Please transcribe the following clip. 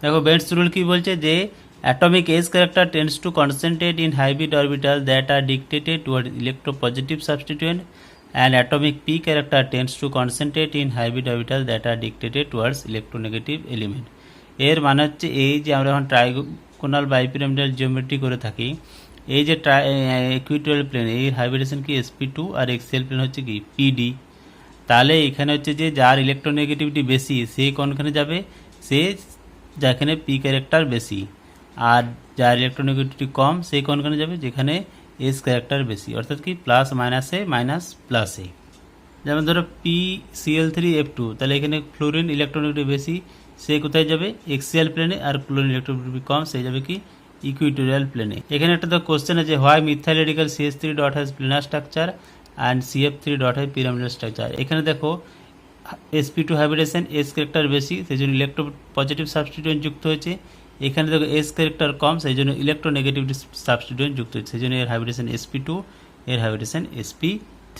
দেখো বেন্টস রুল কি বলছে যে atomic S character tends to concentrate in hybrid orbital that are dictated toward electropositive substituent and atomic P character tends to concentrate in hybrid orbital that are dictated towards electronegative element। এর মানে হচ্ছে এই যে আমরা এখন trigonal বাইপিরামিডাল geometry করে থাকি, এই যে ইকুইটোরিয়াল প্লেন এই হাইব্রিডেশন কি sp2 আর এক্সিয়াল প্লেন হচ্ছে কি pd। তাহলে এখানে হচ্ছে যে যার ইলেকট্রোনেগেটিভিটি বেশি সে কোনখানে যাবে, সে যেখানে পি ক্যারেক্টার বেশি, আর যার ইলেকট্রোনেগেটিভিটি কম সেই কোনখানে যাবে যেখানে এস ক্যারেক্টার বেশি, অর্থাৎ কি প্লাস মাইনাস এ মাইনাস প্লাস এ। যেমন ধরো PCl3F2, তাহলে এখানে ফ্লোরিন ইলেকট্রোনেগেটিভ বেশি, সে কোথায় যাবে এক্সিয়াল প্লেনে, আর ফ্লোরিন ইলেকট্রোনেগেটিভ কম সে যাবে কি ইকুইটোরিয়াল প্লেনে। এখানে একটা তো কোশ্চেন আছে, why methyl radical CH3 dot has planer structure and CF3 dot has pyramidal structure. এখানে দেখো sp2 হাইব্রিডেশন এস ক্যারেক্টার বেশি সেই জন্য ইলেকট্রো পজিটিভ সাবস্টিটিউয়েন্ট যুক্ত হয়েছে, এখানে দেখো এস ক্যারেক্টার কম সেই জন্য ইলেকট্রোনেগেটিভ সাবস্টিটিউয়েন্ট যুক্ত হয়েছে, সেই জন্য এর হাইব্রিডেশন sp2, এর হাইব্রিডেশন sp3।